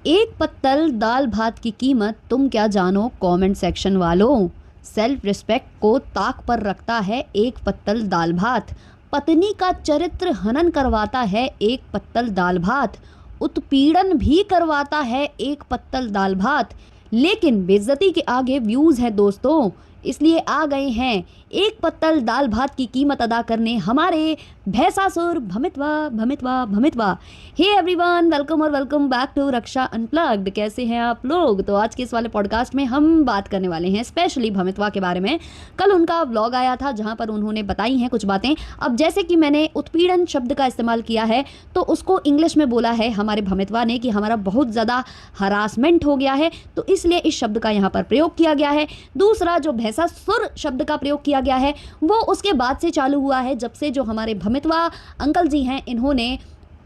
एक पत्तल दाल भात की कीमत तुम क्या जानो कमेंट सेक्शन वालों। सेल्फ रिस्पेक्ट को ताक पर रखता है एक पत्तल दाल भात। पत्नी का चरित्र हनन करवाता है एक पत्तल दाल भात। उत्पीड़न भी करवाता है एक पत्तल दाल भात। लेकिन बेइज्जती के आगे व्यूज है दोस्तों, इसलिए आ गए हैं एक पत्तल दाल भात की कीमत अदा करने हमारे भैंसासुर भमितवा भमितवा भमितवा। हे एवरीवन, वेलकम और welcome back to Raksha unplugged. कैसे हैं आप लोग? तो आज के इस वाले पॉडकास्ट में हम बात करने वाले हैं स्पेशली भमितवा के बारे में। कल उनका व्लॉग आया था जहां पर उन्होंने बताई हैं कुछ बातें। अब जैसे कि मैंने उत्पीड़न शब्द का इस्तेमाल किया है तो उसको इंग्लिश में बोला है हमारे भमितवा ने कि हमारा बहुत ज़्यादा हरासमेंट हो गया है, तो इसलिए इस शब्द का यहाँ पर प्रयोग किया गया है। दूसरा जो भैंसासुर शब्द का प्रयोग किया गया है वो उसके बाद से चालू हुआ है जब से जो हमारे भमितवा अंकल जी हैं इन्होंने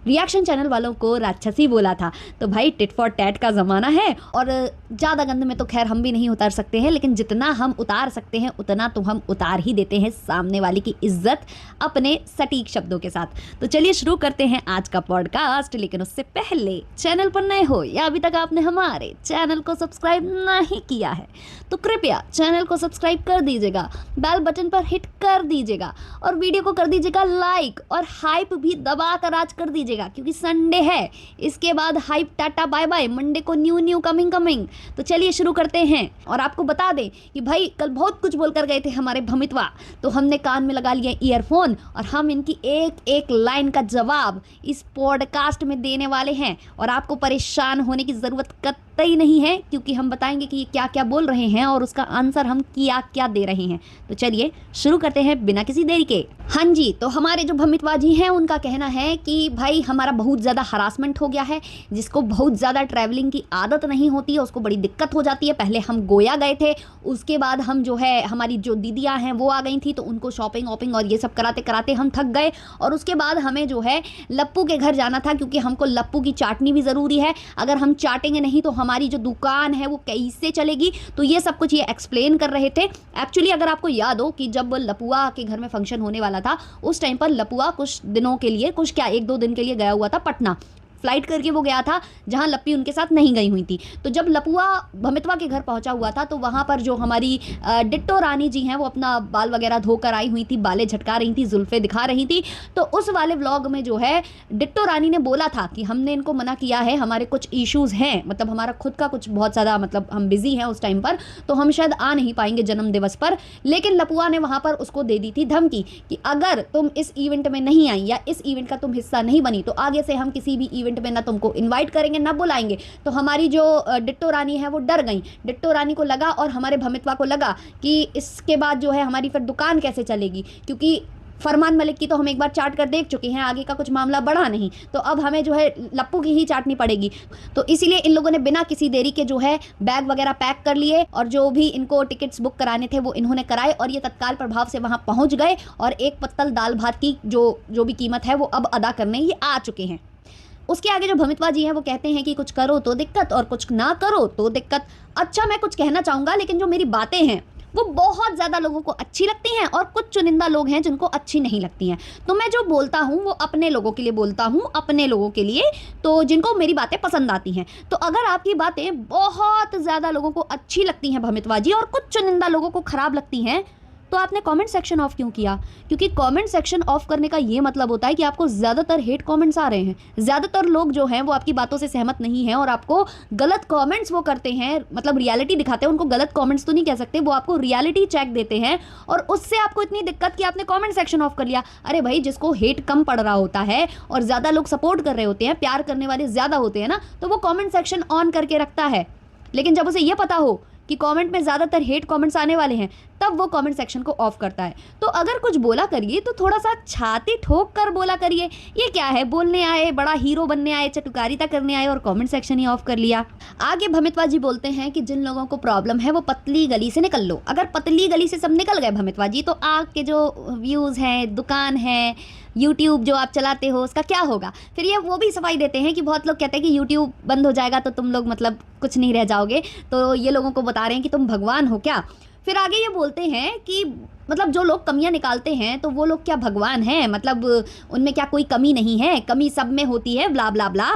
रिएक्शन चैनल वालों को राक्षसी बोला था। तो भाई टिट फॉर टैट का ज़माना है और ज़्यादा गंद में तो खैर हम भी नहीं उतार सकते हैं, लेकिन जितना हम उतार सकते हैं उतना तो हम उतार ही देते हैं सामने वाले की इज्जत अपने सटीक शब्दों के साथ। तो चलिए शुरू करते हैं आज का पॉडकास्ट। लेकिन उससे पहले चैनल पर नए हो या अभी तक आपने हमारे चैनल को सब्सक्राइब नहीं किया है तो कृपया चैनल को सब्सक्राइब कर दीजिएगा, बेल बटन पर हिट कर दीजिएगा और वीडियो को कर दीजिएगा लाइक और हाइप भी दबा कर आज कर दीजिएगा क्योंकि संडे है। इसके बाद हाइप टाटा बाय बाय, मंडे को न्यू कमिंग। तो चलिए शुरू करते हैं। और आपको बता दें कि भाई कल बहुत कुछ बोलकर गए थे हमारे भमितवा, तो हमने कान में लगा लिया ईयरफोन और हम इनकी एक एक लाइन का जवाब इस पॉडकास्ट में देने वाले हैं। और आपको परेशान होने की ज़रूरत कतई नहीं है क्योंकि हम बताएंगे कि ये क्या क्या बोल रहे हैं और उसका आंसर हम क्या क्या दे रहे हैं। तो चलिए शुरू करते हैं बिना किसी देरी के। हाँ जी, तो हमारे जो भमितवा जी हैं उनका कहना है कि भाई हमारा बहुत ज़्यादा हरासमेंट हो गया है। जिसको बहुत ज़्यादा ट्रैवलिंग की आदत नहीं होती है उसको बड़ी दिक्कत हो जाती है। पहले हम गोया गए थे, उसके बाद हम जो है हमारी जो दीदियाँ हैं वो आ गई थी तो उनको शॉपिंग वॉपिंग और ये सब कराते कराते हम थक गए। और उसके बाद हमें जो है लप्पू के घर जाना था क्योंकि हमको लप्पू की चाटनी भी ज़रूरी है। अगर हम चाटेंगे नहीं तो हमारी जो दुकान है वो कैसे चलेगी। तो ये सब कुछ ये एक्सप्लेन कर रहे थे। एक्चुअली अगर आपको याद हो कि जब लपुआ के घर में फंक्शन होने वाला था उस टाइम पर लपुआ कुछ दिनों के लिए, कुछ क्या 1-2 दिन के लिए गया हुआ था पटना। फ्लाइट करके वो गया था जहां लप्पी उनके साथ नहीं गई हुई थी। तो जब लपुआ भमितवा के घर पहुंचा हुआ था तो वहां पर जो हमारी डिट्टो रानी जी हैं वो अपना बाल वगैरह धोकर आई हुई थी, बालें झटका रही थी, जुल्फे दिखा रही थी। तो उस वाले व्लॉग में जो है डिट्टो रानी ने बोला था कि हमने इनको मना किया है, हमारे कुछ इश्यूज़ हैं, मतलब हमारा खुद का कुछ बहुत ज़्यादा, मतलब हम बिजी हैं उस टाइम पर तो हम शायद आ नहीं पाएंगे जन्म दिवस पर। लेकिन लपुआ ने वहाँ पर उसको दे दी थी धमकी कि अगर तुम इस इवेंट में नहीं आई या इस इवेंट का तुम हिस्सा नहीं बनी तो आगे से हम किसी भी इवेंट में ना तुमको इनवाइट करेंगे ना बुलाएंगे। तो हमारी जो डिट्टो रानी है वो डर गई। डिट्टो रानी को लगा और हमारे भमितवा को लगा कि इसके बाद जो है हमारी फिर दुकान कैसे चलेगी, क्योंकि फरमान मलिक की तो हम एक बार चाट कर देख चुके हैं, आगे का कुछ मामला बढ़ा नहीं, तो अब हमें जो है लप्पू की ही चाटनी पड़ेगी। तो इसीलिए इन लोगों ने बिना किसी देरी के जो है बैग वगैरह पैक कर लिए और जो भी इनको टिकट्स बुक कराने थे वो इन्होंने कराए और ये तत्काल प्रभाव से वहाँ पहुँच गए और एक पत्तल दाल भात की जो भी कीमत है वो अब अदा करने ये आ चुके हैं। उसके आगे जो भमितवा जी हैं वो कहते हैं कि कुछ करो तो दिक्कत और कुछ ना करो तो दिक्कत। अच्छा, मैं कुछ कहना चाहूँगा लेकिन जो मेरी बातें हैं वो बहुत ज़्यादा लोगों को अच्छी लगती हैं और कुछ चुनिंदा लोग हैं जिनको अच्छी नहीं लगती हैं। तो मैं जो बोलता हूँ वो अपने लोगों के लिए बोलता हूँ, अपने लोगों के लिए, तो जिनको मेरी बातें पसंद आती हैं। तो अगर आपकी बातें बहुत ज़्यादा लोगों को अच्छी लगती हैं भमितवा जी और कुछ चुनिंदा लोगों को ख़राब लगती हैं तो आपने कमेंट सेक्शन ऑफ क्यों किया? क्योंकि कमेंट सेक्शन ऑफ करने का ये मतलब होता है कि आपको ज़्यादातर हेट कमेंट्स आ रहे हैं। ज़्यादातर लोग जो हैं वो आपकी बातों से सहमत नहीं हैं और आपको गलत कमेंट्स वो करते हैं, मतलब रियलिटी दिखाते हैं। उनको गलत कमेंट्स तो नहीं कह सकते, वो आपको रियलिटी चेक देते हैं और उससे आपको इतनी दिक्कत कि आपने कमेंट सेक्शन ऑफ कर लिया। अरे भाई, जिसको हेट कम पड़ रहा होता है और ज़्यादा लोग सपोर्ट कर रहे होते हैं, प्यार करने वाले ज़्यादा होते हैं ना, तो वो कमेंट सेक्शन ऑन करके रखता है। लेकिन जब उसे ये पता हो कि कमेंट में ज़्यादातर हेट कमेंट्स आने वाले हैं तब वो कमेंट सेक्शन को ऑफ करता है। तो अगर कुछ बोला करिए तो थोड़ा सा छाती ठोक कर बोला करिए। ये क्या है, बोलने आए, बड़ा हीरो बनने आए, चटुकारिता करने आए और कमेंट सेक्शन ही ऑफ कर लिया। आगे भमितवा जी बोलते हैं कि जिन लोगों को प्रॉब्लम है वो पतली गली से निकल लो। अगर पतली गली से सब निकल गए भमितवा जी तो आपके जो व्यूज़ हैं, दुकान है, यूट्यूब जो आप चलाते हो उसका क्या होगा? फिर ये वो भी सफाई देते हैं कि बहुत लोग कहते हैं कि यूट्यूब बंद हो जाएगा तो तुम लोग मतलब कुछ नहीं रह जाओगे। तो ये लोगों को बता रहे हैं कि तुम भगवान हो क्या? फिर आगे ये बोलते हैं कि मतलब जो लोग कमियां निकालते हैं तो वो लोग क्या भगवान हैं, मतलब उनमें क्या कोई कमी नहीं है, कमी सब में होती है, ब्ला ब्ला ब्ला।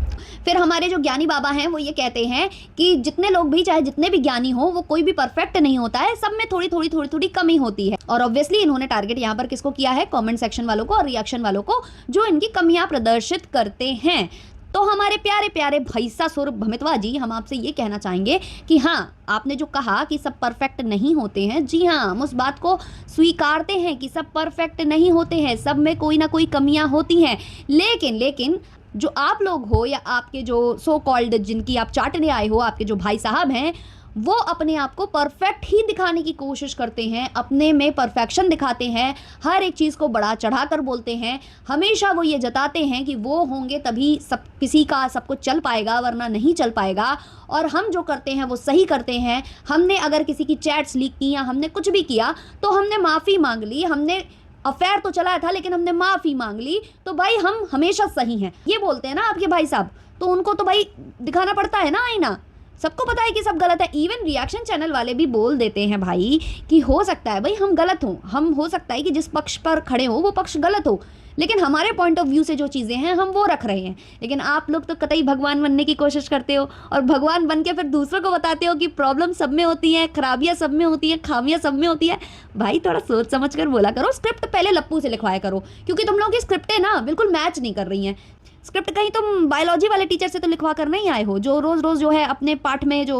फिर हमारे जो ज्ञानी बाबा हैं वो ये कहते हैं कि जितने लोग भी, चाहे जितने भी ज्ञानी हो, वो कोई भी परफेक्ट नहीं होता है, सब में थोड़ी थोड़ी थोड़ी थोड़ी कमी होती है। और ऑब्वियसली इन्होंने टारगेट यहाँ पर किसको किया है? कमेंट सेक्शन वालों को और रिएक्शन वालों को, जो इनकी कमियां प्रदर्शित करते हैं। तो हमारे प्यारे प्यारे भैंसासुर भमितवा जी, हम आपसे ये कहना चाहेंगे कि हाँ, आपने जो कहा कि सब परफेक्ट नहीं होते हैं, जी हाँ, हम उस बात को स्वीकारते हैं कि सब परफेक्ट नहीं होते हैं, सब में कोई ना कोई कमियां होती हैं। लेकिन जो आप लोग हो या आपके जो सो कॉल्ड जिनकी आप चाटने आए हो, आपके जो भाई साहब हैं, वो अपने आप को परफेक्ट ही दिखाने की कोशिश करते हैं, अपने में परफेक्शन दिखाते हैं, हर एक चीज़ को बढ़ा चढ़ा कर बोलते हैं। हमेशा वो ये जताते हैं कि वो होंगे तभी सब किसी का सब कुछ चल पाएगा, वरना नहीं चल पाएगा। और हम जो करते हैं वो सही करते हैं। हमने अगर किसी की चैट्स लीक की या हमने कुछ भी किया तो हमने माफ़ी मांग ली, हमने अफेयर तो चलाया था लेकिन हमने माफ़ी मांग ली, तो भाई हम हमेशा सही हैं। ये बोलते हैं ना आपके भाई साहब, तो उनको तो भाई दिखाना पड़ता है ना आईना। सबको पता है कि सब गलत है। इवन रिएक्शन चैनल वाले भी बोल देते हैं भाई कि हो सकता है भाई हम गलत हों, हम हो सकता है कि जिस पक्ष पर खड़े हो वो पक्ष गलत हो, लेकिन हमारे पॉइंट ऑफ व्यू से जो चीज़ें हैं हम वो रख रहे हैं। लेकिन आप लोग तो कतई भगवान बनने की कोशिश करते हो और भगवान बन के फिर दूसरों को बताते हो कि प्रॉब्लम सब में होती है, खराबियाँ सब में होती हैं, खामियाँ सब में होती है। भाई थोड़ा सोच समझ कर बोला करो। स्क्रिप्ट पहले लप्पू से लिखवाया करो, क्योंकि तुम लोगों की स्क्रिप्टें ना बिल्कुल मैच नहीं कर रही हैं। स्क्रिप्ट कहीं तुम बायोलॉजी वाले टीचर से तो लिखवा कर नहीं आए हो, जो रोज़ रोज़ जो है अपने पाठ में जो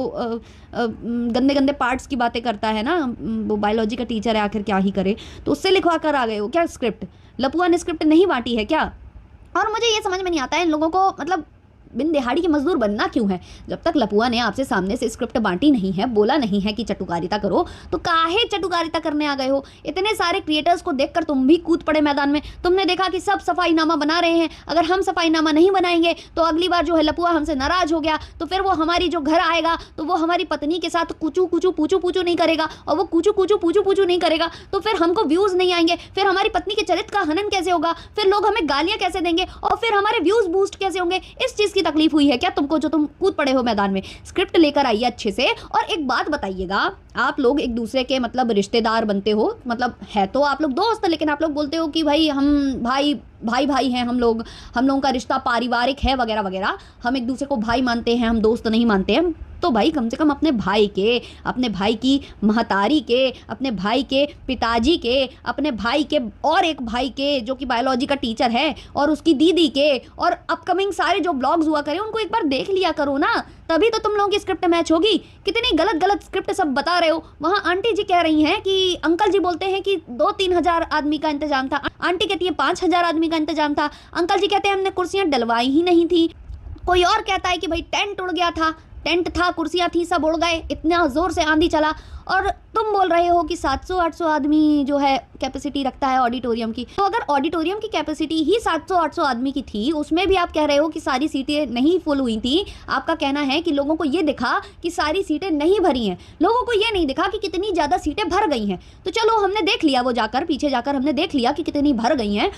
गंदे गंदे पार्ट्स की बातें करता है ना, वो बायोलॉजी का टीचर है, आखिर क्या ही करे, तो उससे लिखवा कर आ गए हो क्या स्क्रिप्ट? लपुआ ने स्क्रिप्ट नहीं बांटी है क्या? और मुझे ये समझ में नहीं आता है इन लोगों को, मतलब बिन दिहाड़ी के मजदूर बनना क्यों है? जब तक लपुआ ने आपसे सामने से स्क्रिप्ट बांटी नहीं है, बोला नहीं है कि चटुकारिता करो, तो काहे चटुकारिता करने आ गए हो? इतने सारे क्रिएटर्स को देखकर तुम भी कूद पड़े मैदान में। तुमने देखा कि सब सफाईनामा बना रहे हैं, अगर हम सफाईनामा नहीं बनाएंगे तो अगली बार जो है लपुआ हमसे नाराज हो गया तो फिर वो हमारी जो घर आएगा तो वो हमारी पत्नी के साथ कुचू कुचू पूछू पूछू नहीं करेगा, और वो कुचू कुचू पूछू पूछू नहीं करेगा तो फिर हमको व्यूज नहीं आएंगे, फिर हमारी पत्नी के चरित्र का हनन कैसे होगा, फिर लोग हमें गालियां कैसे देंगे, और फिर हमारे व्यूज बूस्ट कैसे होंगे? इस चीज की तकलीफ हुई है क्या तुमको, जो तुम कूद पड़े हो मैदान में? स्क्रिप्ट लेकर आइए अच्छे से। और एक बात बताइएगा, आप लोग एक दूसरे के मतलब रिश्तेदार बनते हो, मतलब है तो आप लोग दोस्त, लेकिन आप लोग बोलते हो कि भाई हम भाई हैं, हम लोगों का रिश्ता पारिवारिक है वगैरह वगैरह, हम एक दूसरे को भाई मानते हैं, हम दोस्त नहीं मानते हैं। तो भाई कम से कम अपने भाई के, अपने भाई की महतारी के, अपने भाई के पिताजी के, अपने भाई के और एक भाई के जो कि बायोलॉजी का टीचर है, और उसकी दीदी के, और अपकमिंग सारे जो ब्लॉग्स हुआ करें उनको एक बार देख लिया करो ना, तभी तो तुम लोगों की स्क्रिप्ट मैच होगी। कितनी गलत गलत स्क्रिप्ट सब बता रहे हो। वहाँ आंटी जी कह रही हैं कि अंकल जी बोलते हैं कि 2-3 हज़ार आदमी का इंतजाम था, आंटी कहती है 5,000 आदमी का इंतजाम था, अंकल जी कहते हैं हमने कुर्सियाँ डलवाई ही नहीं थी, कोई और कहता है कि भाई टेंट उड़ गया था, टेंट था, कुर्सियाँ थी, सब उड़ गए, इतना ज़ोर से आंधी चला, और तुम बोल रहे हो कि 700-800 आदमी जो है कैपेसिटी रखता है ऑडिटोरियम की। तो अगर ऑडिटोरियम की कैपेसिटी ही 700-800 आदमी की थी, उसमें भी आप कह रहे हो कि सारी सीटें नहीं फुल हुई थी, आपका कहना है कि लोगों को ये दिखा कि सारी सीटें नहीं भरी हैं, लोगों को ये नहीं दिखा कि कितनी ज़्यादा सीटें भर गई हैं। तो चलो हमने देख लिया, वो जाकर पीछे जाकर हमने देख लिया कि कितनी भर गई हैं,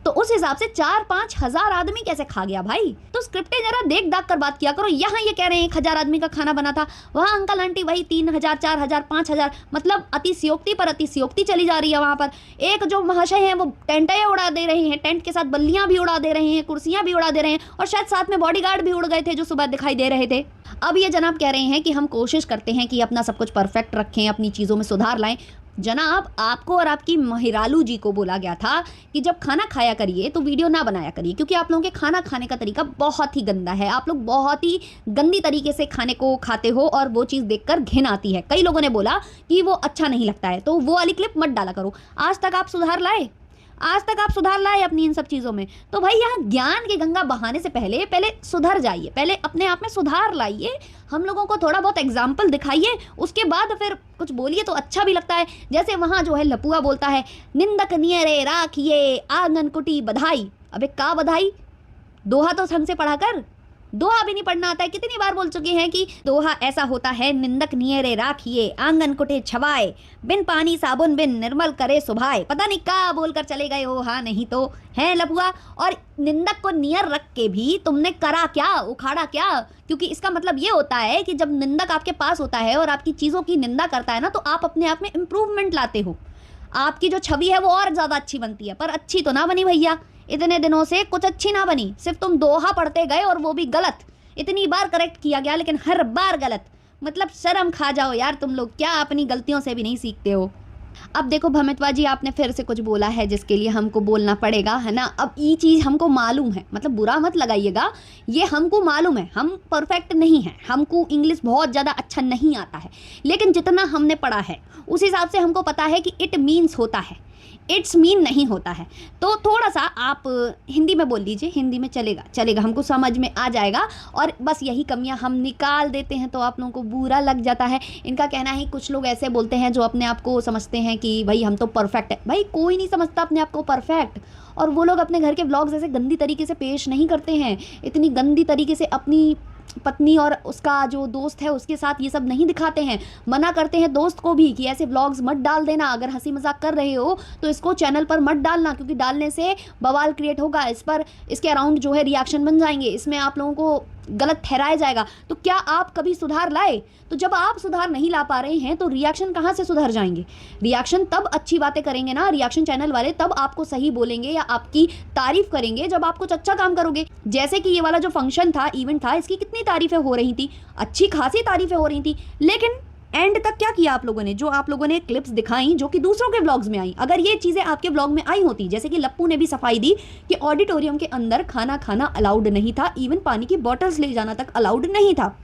तो उस हिसाब से 4-5 हज़ार आदमी कैसे खा गया भाई? तो स्क्रिप्टें जरा देख दाख कर बात किया करो। यहाँ ये कह रहे हैं 1,000 आदमी का खाना बना था, वहाँ अंकल आंटी वही 3,000, 4,000, 5,000, मतलब अतिशयोक्ति पर अतिशयोक्ति चली जा रही है। वहाँ पर एक जो महाशय हैं वो टेंटें उड़ा दे रहे हैं, टेंट के साथ बल्लियाँ भी उड़ा दे रहे हैं, कुर्सियाँ भी उड़ा दे रहे हैं, और शायद साथ में बॉडीगार्ड भी उड़ गए थे जो सुबह दिखाई दे रहे थे। अब ये जनाब कह रहे हैं कि हम कोशिश करते हैं कि अपना सब कुछ परफेक्ट रखें, अपनी चीज़ों में सुधार लाएं। जनाब, आपको और आपकी महिरालू जी को बोला गया था कि जब खाना खाया करिए तो वीडियो ना बनाया करिए, क्योंकि आप लोगों के खाना खाने का तरीका बहुत ही गंदा है। आप लोग बहुत ही गंदी तरीके से खाने को खाते हो और वो चीज़ देखकर घिन आती है। कई लोगों ने बोला कि वो अच्छा नहीं लगता है, तो वो वाली क्लिप मत डाला करो। आज तक आप सुधार लाए अपनी इन सब चीज़ों में? तो भाई यहाँ ज्ञान की गंगा बहाने से पहले सुधर जाइए, पहले अपने आप में सुधार लाइए, हम लोगों को थोड़ा बहुत एग्जाम्पल दिखाइए, उसके बाद फिर कुछ बोलिए तो अच्छा भी लगता है। जैसे वहाँ जो है लपुआ बोलता है, निंदक नियरे राखिए आंगन कुटी बधाई। अबे का बधाई? दोहा तो ढंग से पढ़ा कर, दोहा भी नहीं पढ़ना आता है। कितनी बार बोल चुके हैं कि दोहा ऐसा होता है, निंदक नियरे राखिए, आंगन कुठे छवाए, बिन पानी साबुन बिन निर्मल करे सुभाए। पता नहीं क्या बोलकर चले गए हो, हाँ नहीं तो है लपुआ। और निंदक को नियर रख के भी तुमने करा क्या, उखाड़ा क्या? क्योंकि इसका मतलब ये होता है कि जब निंदक आपके पास होता है और आपकी चीज़ों की निंदा करता है ना, तो आप अपने आप में इम्प्रूवमेंट लाते हो, आपकी जो छवि है वो और ज़्यादा अच्छी बनती है। पर अच्छी तो ना बनी भैया, इतने दिनों से कुछ अच्छी ना बनी, सिर्फ तुम दोहा पढ़ते गए और वो भी गलत। इतनी बार करेक्ट किया गया लेकिन हर बार गलत। मतलब शर्म खा जाओ यार तुम लोग, क्या अपनी गलतियों से भी नहीं सीखते हो? अब देखो भमितवा जी, आपने फिर से कुछ बोला है जिसके लिए हमको बोलना पड़ेगा, है ना। अब ये चीज़ हमको मालूम है, मतलब बुरा मत लगाइएगा, ये हमको मालूम है, हम परफेक्ट नहीं हैं, हमको इंग्लिश बहुत ज़्यादा अच्छा नहीं आता है, लेकिन जितना हमने पढ़ा है उस हिसाब से हमको पता है कि इट मीन्स होता है, इट्स मीन नहीं होता है। तो थोड़ा सा आप हिंदी में बोल लीजिए, हिंदी में चलेगा, हमको समझ में आ जाएगा। और बस यही कमियां हम निकाल देते हैं तो आप लोगों को बुरा लग जाता है। इनका कहना है कुछ लोग ऐसे बोलते हैं जो अपने आप को समझते हैं कि भाई हम तो परफेक्ट है। भाई कोई नहीं समझता अपने आप को परफेक्ट, और वो लोग अपने घर के व्लॉग्स ऐसे गंदी तरीके से पेश नहीं करते हैं, इतनी गंदी तरीके से अपनी पत्नी और उसका जो दोस्त है उसके साथ ये सब नहीं दिखाते हैं। मना करते हैं दोस्त को भी कि ऐसे व्लॉग्स मत डाल देना, अगर हंसी मजाक कर रहे हो तो इसको चैनल पर मत डालना, क्योंकि डालने से बवाल क्रिएट होगा, इस पर इसके अराउंड जो है रिएक्शन बन जाएंगे, इसमें आप लोगों को गलत ठहराया जाएगा। तो क्या आप कभी सुधार लाए? तो जब आप सुधार नहीं ला पा रहे हैं तो रिएक्शन कहाँ से सुधर जाएंगे? रिएक्शन तब अच्छी बातें करेंगे ना, रिएक्शन चैनल वाले तब आपको सही बोलेंगे या आपकी तारीफ करेंगे जब आप कुछ अच्छा काम करोगे। जैसे कि ये वाला जो फंक्शन था, इवेंट था, इसकी कितनी तारीफें हो रही थी, अच्छी खासी तारीफें हो रही थी, लेकिन एंड तक क्या किया आप लोगों ने? जो आप लोगों ने क्लिप्स दिखाई जो कि दूसरों के व्लॉग्स में आई, अगर ये चीज़ें आपके व्लॉग में आई होती, जैसे कि लप्पू ने भी सफाई दी कि ऑडिटोरियम के अंदर खाना खाना अलाउड नहीं था, इवन पानी की बॉटल्स ले जाना तक अलाउड नहीं था,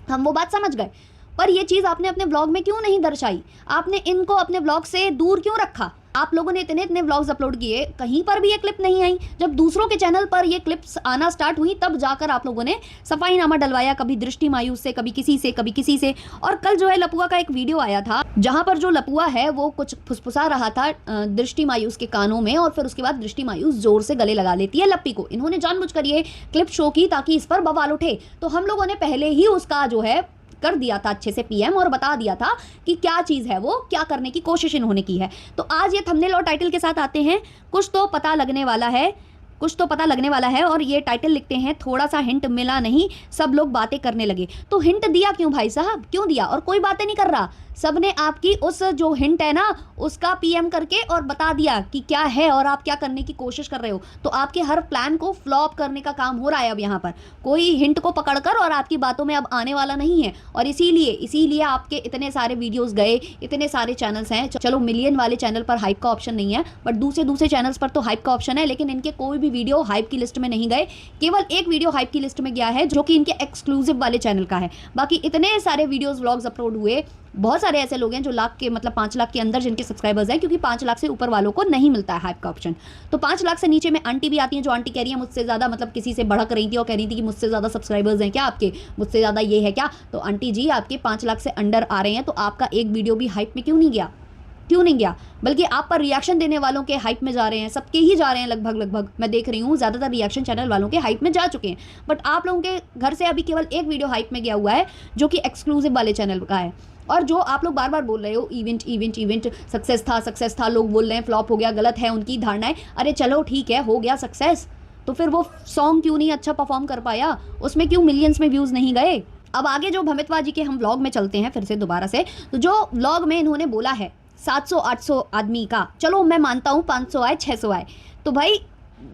हम वो बात समझ गए। पर ये चीज़ आपने अपने व्लॉग में क्यों नहीं दर्शाई? आपने इनको अपने व्लॉग से दूर क्यों रखा? आप लोगों ने इतने व्लॉग्स अपलोड किए, कहीं पर भी ये क्लिप नहीं आई। जब दूसरों के चैनल पर ये क्लिप्स आना स्टार्ट हुई तब जाकर आप लोगों ने सफाईनामा डलवाया, कभी दृष्टि मायूस से, कभी किसी से, कभी किसी से। और कल जो है लपुआ का एक वीडियो आया था जहां पर जो लपुआ है वो कुछ फुसफुसा रहा था दृष्टि मायूस के कानों में, और फिर उसके बाद दृष्टि मायूस जोर से गले लगा लेती है लप्पी को। इन्होंने जानबूझकर ये क्लिप शो की ताकि इस पर बवाल उठे, तो हम लोगों ने पहले ही उसका जो है कर दिया था अच्छे से पीएम, और बता दिया था कि क्या चीज़ है, वो क्या करने की कोशिश इन्होंने की है। तो आज ये थंबनेल और टाइटल के साथ आते हैं, कुछ तो पता लगने वाला है, कुछ तो पता लगने वाला है। और ये टाइटल लिखते हैं, थोड़ा सा हिंट मिला नहीं, सब लोग बातें करने लगे। तो हिंट दिया क्यों भाई साहब, क्यों दिया? और कोई बातें नहीं कर रहा, सबने आपकी उस जो हिंट है ना उसका पीएम करके और बता दिया कि क्या है और आप क्या करने की कोशिश कर रहे हो। तो आपके हर प्लान को फ्लॉप करने का काम हो रहा है अब यहाँ पर, कोई हिंट को पकड़कर और आपकी बातों में अब आने वाला नहीं है। और इसीलिए आपके इतने सारे वीडियोस गए, इतने सारे चैनल्स हैं। चलो मिलियन वाले चैनल पर हाइप का ऑप्शन नहीं है, बट दूसरे चैनल्स पर तो हाइप का ऑप्शन है, लेकिन इनके कोई भी वीडियो हाइप की लिस्ट में नहीं गए। केवल एक वीडियो हाइप की लिस्ट में गया है जो कि इनके एक्सक्लूसिव वाले चैनल का है। बाकी इतने सारे वीडियोस व्लॉग्स अपलोड हुए, बहुत सारे ऐसे लोग हैं जो लाख के मतलब 5 लाख के अंदर जिनके सब्सक्राइबर्स हैं, क्योंकि 5 लाख से ऊपर वालों को नहीं मिलता है हाइप का ऑप्शन। तो 5 लाख से नीचे में आंटी भी आती हैं, जो आंटी कह रही है मुझसे ज़्यादा, मतलब किसी से भड़क रही थी और कह रही थी कि मुझसे ज़्यादा सब्सक्राइबर्स हैं क्या आपके, मुझसे ज़्यादा ये है क्या। तो आंटी जी आपके 5 लाख से अंडर आ रहे हैं, तो आपका एक वीडियो भी हाइप में क्यों नहीं गया? बल्कि आप पर रिएक्शन देने वालों के हाइप में जा रहे हैं, सबके ही जा रहे हैं लगभग। मैं देख रही हूँ ज़्यादातर रिएक्शन चैनल वालों के हाइप में जा चुके हैं, बट आप लोगों के घर से अभी केवल एक वीडियो हाइप में गया हुआ है जो कि एक्सक्लूसिव वाले चैनल का है। और जो आप लोग बार बार बोल रहे हो इवेंट सक्सेस था, लोग बोल रहे हैं फ्लॉप हो गया, गलत है उनकी धारणाएं। अरे चलो ठीक है, हो गया सक्सेस, तो फिर वो सॉन्ग क्यों नहीं अच्छा परफॉर्म कर पाया, उसमें क्यों मिलियंस में व्यूज़ नहीं गए? अब आगे जो भमितवा जी के हम व्लॉग में चलते हैं फिर से दोबारा से। तो जो व्लॉग में इन्होंने बोला है 700-800 आदमी का, चलो मैं मानता हूँ 500 आए 600 आए, तो भाई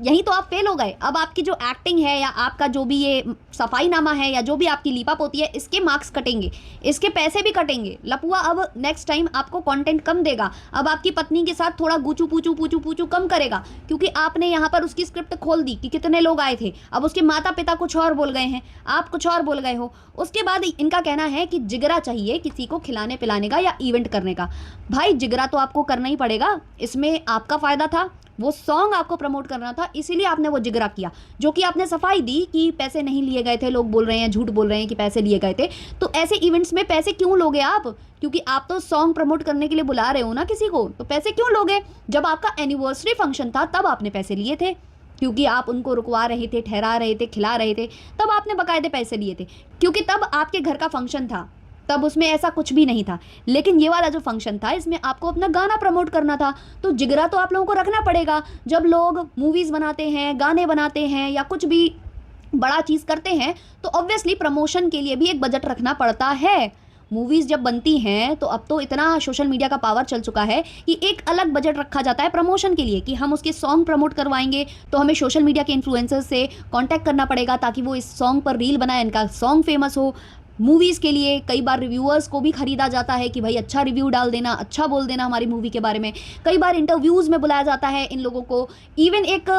यहीं तो आप फेल हो गए। अब आपकी जो एक्टिंग है या आपका जो भी ये सफाईनामा है या जो भी आपकी लीपाप होती है, इसके मार्क्स कटेंगे, इसके पैसे भी कटेंगे। लपुआ अब नेक्स्ट टाइम आपको कंटेंट कम देगा, अब आपकी पत्नी के साथ थोड़ा पूछू पूछू कम करेगा, क्योंकि आपने यहाँ पर उसकी स्क्रिप्ट खोल दी कि कितने लोग आए थे। अब उसके माता पिता कुछ और बोल गए हैं, आप कुछ और बोल गए हो। उसके बाद इनका कहना है कि जिगरा चाहिए किसी को खिलाने पिलाने का या इवेंट करने का। भाई जिगरा तो आपको करना ही पड़ेगा, इसमें आपका फ़ायदा था, वो सॉन्ग आपको प्रमोट करना था, इसीलिए आपने वो जिगरा किया। जो कि आपने सफाई दी कि पैसे नहीं लिए गए थे, लोग बोल रहे हैं, झूठ बोल रहे हैं कि पैसे लिए गए थे। तो ऐसे इवेंट्स में पैसे क्यों लोगे आप? क्योंकि आप तो सॉन्ग प्रमोट करने के लिए बुला रहे हो ना किसी को, तो पैसे क्यों लोगे? जब आपका एनिवर्सरी फंक्शन था तब आपने पैसे लिए थे, क्योंकि आप उनको रुकवा रहे थे, ठहरा रहे थे, खिला रहे थे, तब आपने बकायदे पैसे लिए थे, क्योंकि तब आपके घर का फंक्शन था, तब उसमें ऐसा कुछ भी नहीं था। लेकिन ये वाला जो फंक्शन था, इसमें आपको अपना गाना प्रमोट करना था, तो जिगरा तो आप लोगों को रखना पड़ेगा। जब लोग मूवीज़ बनाते हैं, गाने बनाते हैं या कुछ भी बड़ा चीज़ करते हैं, तो ऑब्वियसली प्रमोशन के लिए भी एक बजट रखना पड़ता है। मूवीज़ जब बनती हैं तो अब तो इतना सोशल मीडिया का पावर चल चुका है कि एक अलग बजट रखा जाता है प्रमोशन के लिए, कि हम उसके सॉन्ग प्रमोट करवाएंगे तो हमें सोशल मीडिया के इन्फ्लुएंसर्स से कांटेक्ट करना पड़ेगा ताकि वो इस सॉन्ग पर रील बनाए, इनका सॉन्ग फेमस हो। मूवीज़ के लिए कई बार रिव्यूअर्स को भी खरीदा जाता है कि भाई अच्छा रिव्यू डाल देना, अच्छा बोल देना हमारी मूवी के बारे में। कई बार इंटरव्यूज़ में बुलाया जाता है इन लोगों को, इवन एक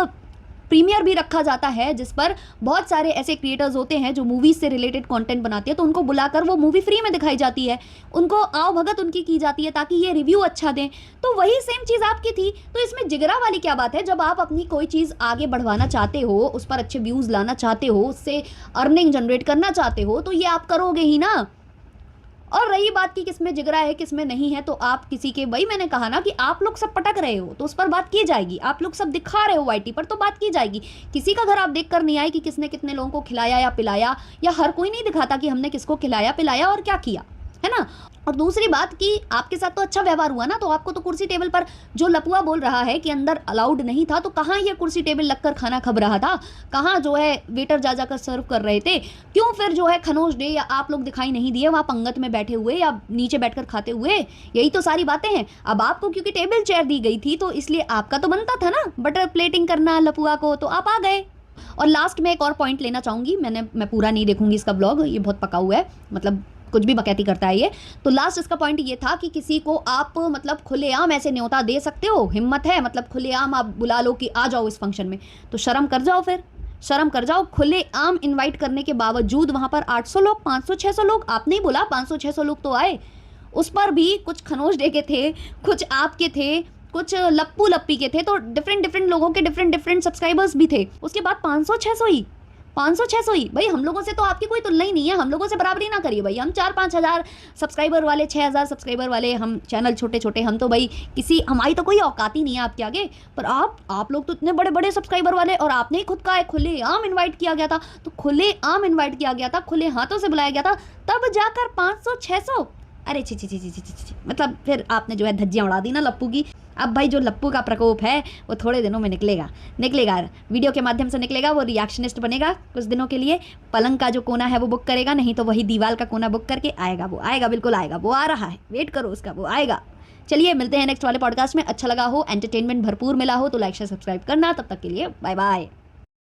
प्रीमियर भी रखा जाता है जिस पर बहुत सारे ऐसे क्रिएटर्स होते हैं जो मूवीज से रिलेटेड कंटेंट बनाते हैं, तो उनको बुलाकर वो मूवी फ्री में दिखाई जाती है, उनको आओ भगत उनकी की जाती है ताकि ये रिव्यू अच्छा दें। तो वही सेम चीज़ आपकी थी। तो इसमें जिगरा वाली क्या बात है? जब आप अपनी कोई चीज़ आगे बढ़वाना चाहते हो, उस पर अच्छे व्यूज़ लाना चाहते हो, उससे अर्निंग जनरेट करना चाहते हो, तो ये आप करोगे ही ना। और रही बात की किसमें जिगरा है किसमें नहीं है, तो आप किसी के, वही मैंने कहा ना कि आप लोग सब पटक रहे हो तो उस पर बात की जाएगी, आप लोग सब दिखा रहे हो वाईटी पर तो बात की जाएगी। किसी का घर आप देख कर नहीं आए कि किसने कितने लोगों को खिलाया या पिलाया, या हर कोई नहीं दिखाता कि हमने किसको खिलाया पिलाया और क्या किया, है ना। और दूसरी बात कि आपके साथ तो अच्छा व्यवहार हुआ ना, तो आपको तो कुर्सी टेबल पर जो लपुआ बोल रहा है कि अंदर अलाउड नहीं था, तो कहाँ ये कुर्सी टेबल लगकर खाना खब रहा था, कहाँ जो है वेटर जा जाकर सर्व कर रहे थे, क्यों फिर जो है खनोज डे या आप लोग दिखाई नहीं दिए वहाँ पंगत में बैठे हुए या नीचे बैठकर खाते हुए? यही तो सारी बातें हैं। अब आपको क्योंकि टेबल चेयर दी गई थी तो इसलिए आपका तो बनता था ना बटर प्लेटिंग करना लपुआ को, तो आप आ गए। और लास्ट में एक और पॉइंट लेना चाहूँगी, मैं पूरा नहीं देखूंगी इसका ब्लॉग, ये बहुत पका हुआ है, मतलब कुछ भी बकैती करता है ये। तो लास्ट इसका पॉइंट ये था कि किसी को आप मतलब खुलेआम ऐसे न्योता दे सकते हो, हिम्मत है, मतलब खुलेआम आप बुला लो कि आ जाओ इस फंक्शन में, तो शर्म कर जाओ, फिर शर्म कर जाओ। खुलेआम इनवाइट करने के बावजूद वहाँ पर 800 लोग, 500-600 लोग, आपने ही बोला 500-600 लोग तो आए, उस पर भी कुछ खनोज डे के थे, कुछ आपके थे, कुछ लप्पू लप्पी के थे, तो डिफरेंट लोगों के डिफरेंट सब्सक्राइबर्स भी थे। उसके बाद 500-600 ही, 500-600 ही। भाई हम लोगों से तो आपकी कोई तुलना ही नहीं है, हम लोगों से बराबरी ना करिए भाई। हम 4-5 हज़ार सब्सक्राइबर वाले, 6,000 सब्सक्राइबर वाले हम चैनल, छोटे छोटे हम तो भाई किसी, हमारी तो कोई औकात ही नहीं है आपके आगे। पर आप लोग तो इतने बड़े बड़े सब्सक्राइबर वाले, और आपने ही खुद का खुलेआम इन्वाइट किया गया था, तो खुलेआम इन्वाइट किया गया था, खुले हाथों से बुलाया गया था, तब जाकर 500-600। अरे छी छी छी छी छी छी, मतलब फिर आपने जो है धज्जियाँ उड़ा दी ना लप्पू की। अब भाई जो लप्पू का प्रकोप है वो थोड़े दिनों में निकलेगा, वीडियो के माध्यम से निकलेगा। वो रिएक्शनिस्ट बनेगा कुछ दिनों के लिए, पलंग का जो कोना है वो बुक करेगा, नहीं तो वही दीवार का कोना बुक करके आएगा। वो आएगा, बिल्कुल आएगा, वो आ रहा है, वेट करो उसका, वो आएगा। चलिए मिलते हैं नेक्स्ट वाले पॉडकास्ट में। अच्छा लगा हो, एंटरटेनमेंट भरपूर मिला हो तो लाइक शेयर सब्सक्राइब करना। तब तक के लिए बाय बाय।